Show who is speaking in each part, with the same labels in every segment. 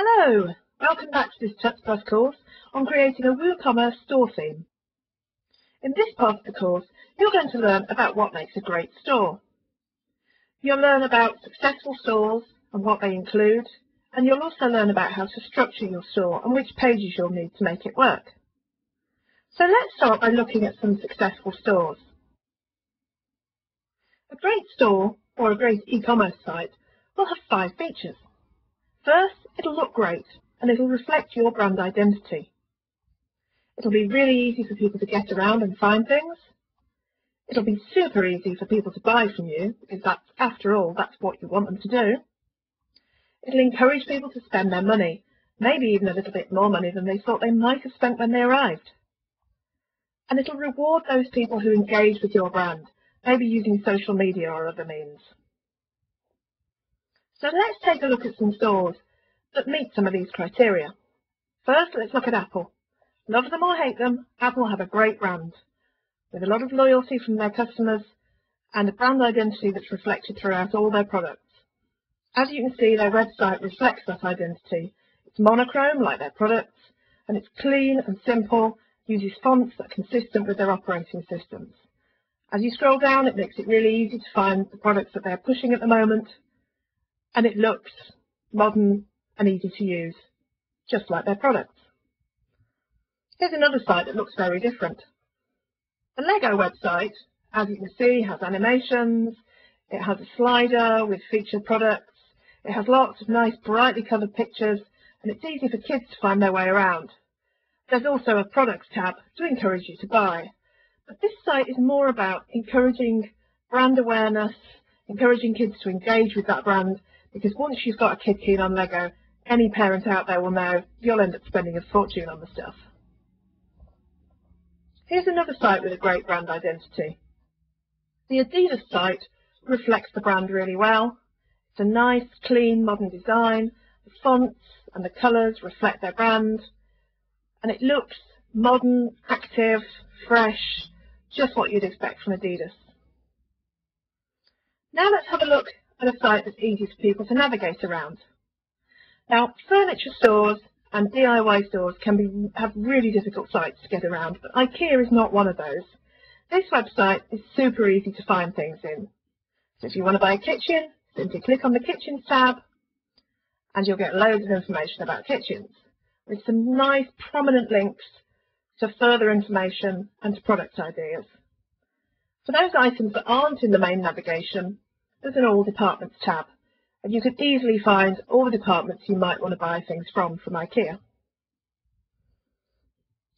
Speaker 1: Hello! Welcome back to this TuxPlus course on creating a WooCommerce store theme. In this part of the course, you're going to learn about what makes a great store. You'll learn about successful stores and what they include, and you'll also learn about how to structure your store and which pages you'll need to make it work. So let's start by looking at some successful stores. A great store, or a great e-commerce site, will have 5 features. First, it'll look great, and it'll reflect your brand identity. It'll be really easy for people to get around and find things. It'll be super easy for people to buy from you, because after all, that's what you want them to do. It'll encourage people to spend their money, maybe even a little bit more money than they thought they might have spent when they arrived. And it'll reward those people who engage with your brand, maybe using social media or other means. So let's take a look at some stores that meet some of these criteria. First, let's look at Apple. Love them or hate them, Apple have a great brand, with a lot of loyalty from their customers and a brand identity that's reflected throughout all their products. As you can see, their website reflects that identity. It's monochrome, like their products, and it's clean and simple, uses fonts that are consistent with their operating systems. As you scroll down, it makes it really easy to find the products that they're pushing at the moment, and it looks modern and easy to use, just like their products. Here's another site that looks very different. The Lego website, as you can see, has animations, it has a slider with featured products, it has lots of nice brightly coloured pictures, and it's easy for kids to find their way around. There's also a products tab to encourage you to buy. But this site is more about encouraging brand awareness, encouraging kids to engage with that brand, because once you've got a kid keen on Lego, any parent out there will know you'll end up spending a fortune on the stuff. Here's another site with a great brand identity. The Adidas site reflects the brand really well. It's a nice, clean, modern design. The fonts and the colours reflect their brand. And it looks modern, active, fresh, just what you'd expect from Adidas. Now let's have a look at a site that's easy for people to navigate around. Now, furniture stores and DIY stores can have really difficult sites to get around, but IKEA is not one of those. This website is super easy to find things in. So if you want to buy a kitchen, simply click on the Kitchens tab, and you'll get loads of information about kitchens, with some nice prominent links to further information and to product ideas. For those items that aren't in the main navigation, there's an All Departments tab, and you can easily find all the departments you might want to buy things from IKEA.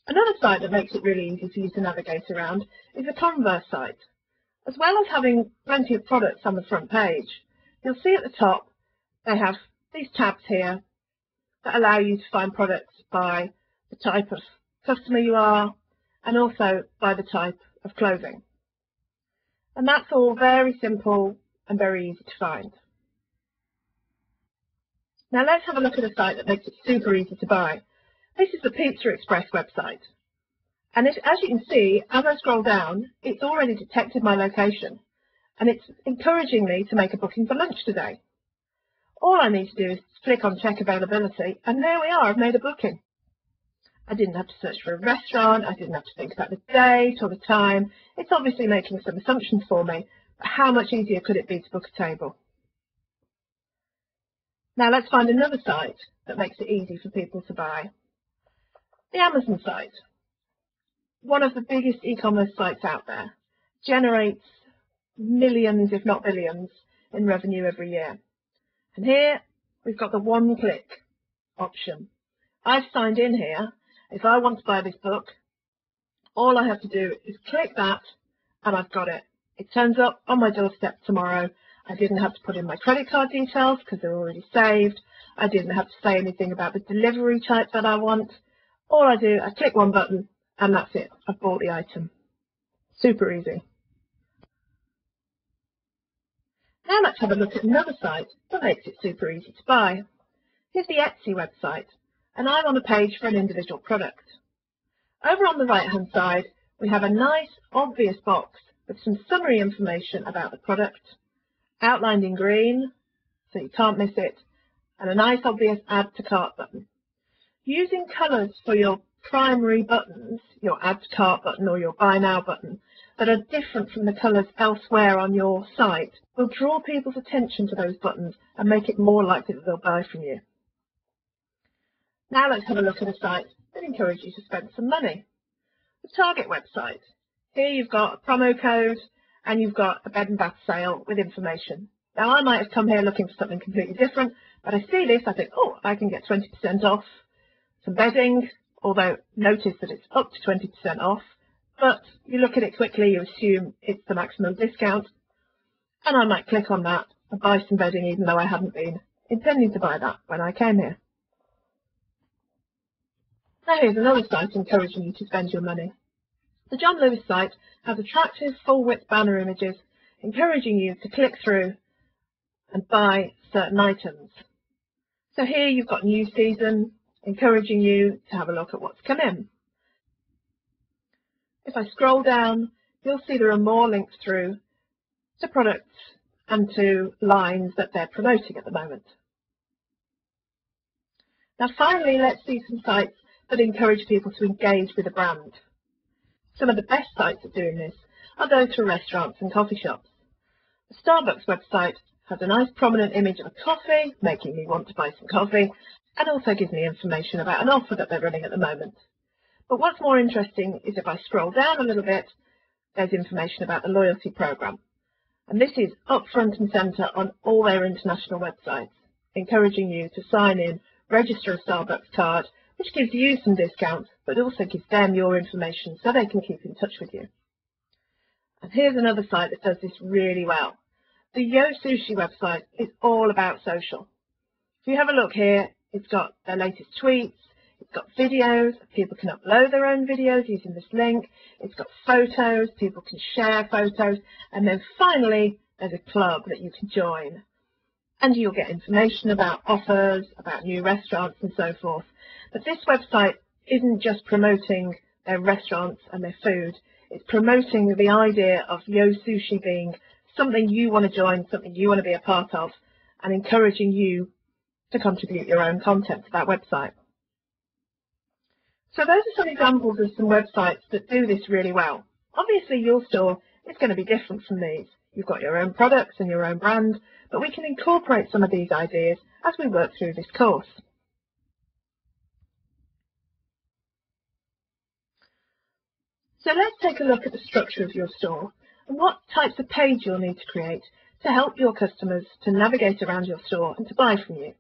Speaker 1: Another site that makes it really easy for you to navigate around is the Converse site. As well as having plenty of products on the front page, you'll see at the top they have these tabs here that allow you to find products by the type of customer you are and also by the type of clothing. And that's all very simple and very easy to find. Now let's have a look at a site that makes it super easy to buy. This is the Pizza Express website. And as you can see, as I scroll down, it's already detected my location. And it's encouraging me to make a booking for lunch today. All I need to do is click on check availability, and there we are, I've made a booking. I didn't have to search for a restaurant, I didn't have to think about the date or the time. It's obviously making some assumptions for me, but how much easier could it be to book a table? Now let's find another site that makes it easy for people to buy. The Amazon site, one of the biggest e-commerce sites out there, generates millions, if not billions, in revenue every year. And here we've got the one-click option. I've signed in here. If I want to buy this book, all I have to do is click that and I've got it. It turns up on my doorstep tomorrow. I didn't have to put in my credit card details because they're already saved. I didn't have to say anything about the delivery type that I want. All I do, I click one button and that's it. I've bought the item. Super easy. Now let's have a look at another site that makes it super easy to buy. Here's the Etsy website, and I'm on a page for an individual product. Over on the right-hand side, we have a nice, obvious box with some summary information about the product, outlined in green, so you can't miss it, and a nice obvious add to cart button. Using colours for your primary buttons, your add to cart button or your buy now button, that are different from the colours elsewhere on your site will draw people's attention to those buttons and make it more likely that they'll buy from you. Now let's have a look at a site that encourages you to spend some money. The Target website. Here you've got a promo code and you've got a bed and bath sale with information. Now I might have come here looking for something completely different, but I see this, I think, oh, I can get 20% off some bedding, although notice that it's up to 20% off, but you look at it quickly, you assume it's the maximum discount, and I might click on that and buy some bedding even though I hadn't been intending to buy that when I came here. Now here's another site encouraging you to spend your money. The John Lewis site has attractive full-width banner images encouraging you to click through and buy certain items. So here you've got new season, encouraging you to have a look at what's come in. If I scroll down, you'll see there are more links through to products and to lines that they're promoting at the moment. Now finally, let's see some sites that encourage people to engage with a brand. Some of the best sites at doing this are those for restaurants and coffee shops. The Starbucks website has a nice prominent image of a coffee, making me want to buy some coffee, and also gives me information about an offer that they're running at the moment. But what's more interesting is if I scroll down a little bit, there's information about the loyalty program. And this is up front and centre on all their international websites, encouraging you to sign in, register a Starbucks card, which gives you some discounts, but also gives them your information so they can keep in touch with you. And here's another site that does this really well. The Yo Sushi website is all about social. If you have a look here, it's got their latest tweets, it's got videos, people can upload their own videos using this link, it's got photos, people can share photos, and then finally there's a club that you can join. And you'll get information about offers, about new restaurants and so forth. But this website isn't just promoting their restaurants and their food, it's promoting the idea of Yo Sushi being something you want to join, something you want to be a part of, and encouraging you to contribute your own content to that website. So those are some examples of some websites that do this really well. Obviously your store is going to be different from these. You've got your own products and your own brand, but we can incorporate some of these ideas as we work through this course. So let's take a look at the structure of your store and what types of page you'll need to create to help your customers to navigate around your store and to buy from you.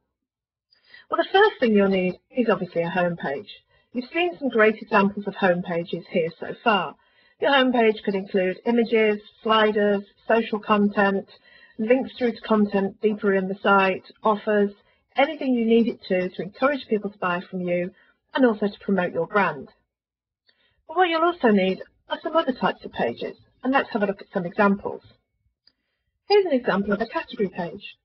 Speaker 1: Well, the first thing you'll need is obviously a home page. You've seen some great examples of home pages here so far. Your home page could include images, sliders, social content, links through to content deeper in the site, offers, anything you need it to encourage people to buy from you and also to promote your brand. But what you'll also need are some other types of pages, and let's have a look at some examples. Here's an example of a category page.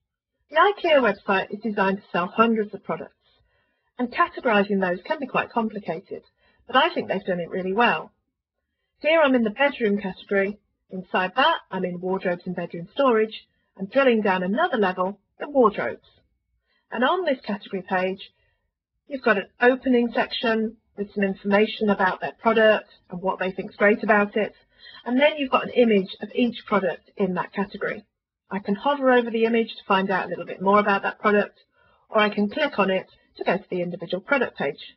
Speaker 1: The IKEA website is designed to sell hundreds of products, and categorising those can be quite complicated, but I think they've done it really well. Here I'm in the bedroom category. Inside that, I'm in wardrobes and bedroom storage, and drilling down another level in wardrobes. And on this category page, you've got an opening section with some information about their product and what they think is great about it. And then you've got an image of each product in that category. I can hover over the image to find out a little bit more about that product, or I can click on it to go to the individual product page.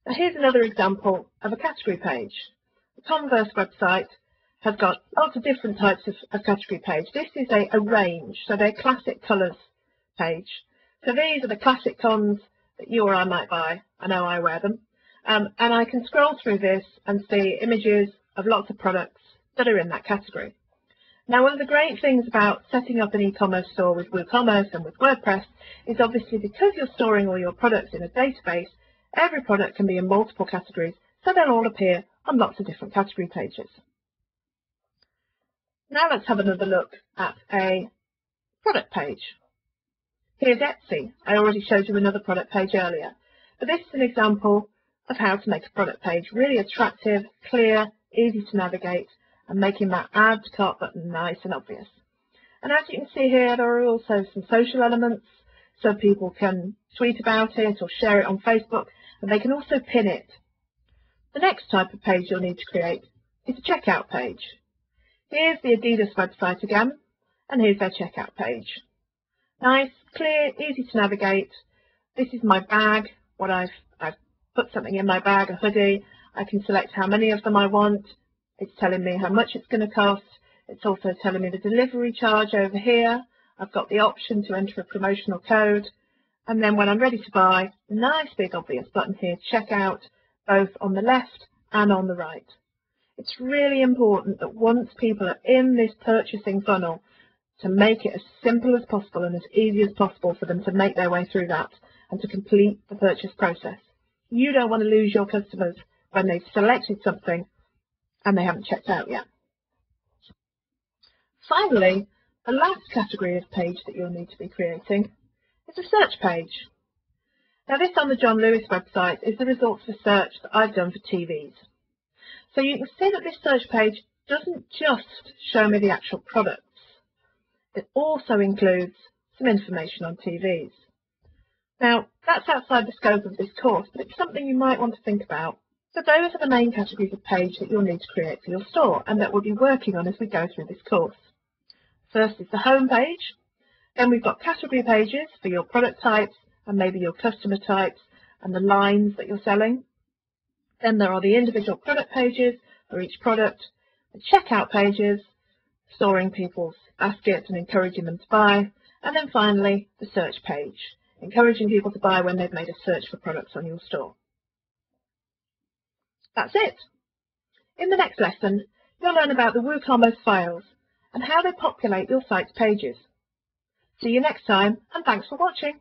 Speaker 1: Now here's another example of a category page. The Converse website has got lots of different types of category page. This is a range, so they're classic colours page. So these are the classic cons that you or I might buy. I know I wear them. And I can scroll through this and see images of lots of products that are in that category. Now, one of the great things about setting up an e-commerce store with WooCommerce and with WordPress is obviously because you're storing all your products in a database, every product can be in multiple categories, so they'll all appear on lots of different category pages. Now let's have another look at a product page. Here's Etsy. I already showed you another product page earlier, but this is an example of how to make a product page really attractive, clear, easy to navigate, and making that add to cart button nice and obvious. And as you can see here, there are also some social elements so people can tweet about it or share it on Facebook, and they can also pin it. The next type of page you'll need to create is a checkout page. Here's the Adidas website again, and here's their checkout page. Nice, clear, easy to navigate. This is my bag, what I've put something in my bag, a hoodie. I can select how many of them I want. It's telling me how much it's going to cost. It's also telling me the delivery charge over here. I've got the option to enter a promotional code. And then when I'm ready to buy, a nice big obvious button here, checkout, both on the left and on the right. It's really important that once people are in this purchasing funnel, to make it as simple as possible and as easy as possible for them to make their way through that and to complete the purchase process. You don't want to lose your customers when they've selected something and they haven't checked out yet. Finally, the last category of page that you'll need to be creating is a search page. Now this on the John Lewis website is the results for search that I've done for TVs. So you can see that this search page doesn't just show me the actual products. It also includes some information on TVs. Now, that's outside the scope of this course, but it's something you might want to think about. So those are the main categories of page that you'll need to create for your store and that we'll be working on as we go through this course. First is the home page. Then we've got category pages for your product types and maybe your customer types and the lines that you're selling. Then there are the individual product pages for each product, the checkout pages, storing people's baskets and encouraging them to buy, and then finally the search page, encouraging people to buy when they've made a search for products on your store. That's it. In the next lesson, you'll learn about the WooCommerce files and how they populate your site's pages. See you next time, and thanks for watching.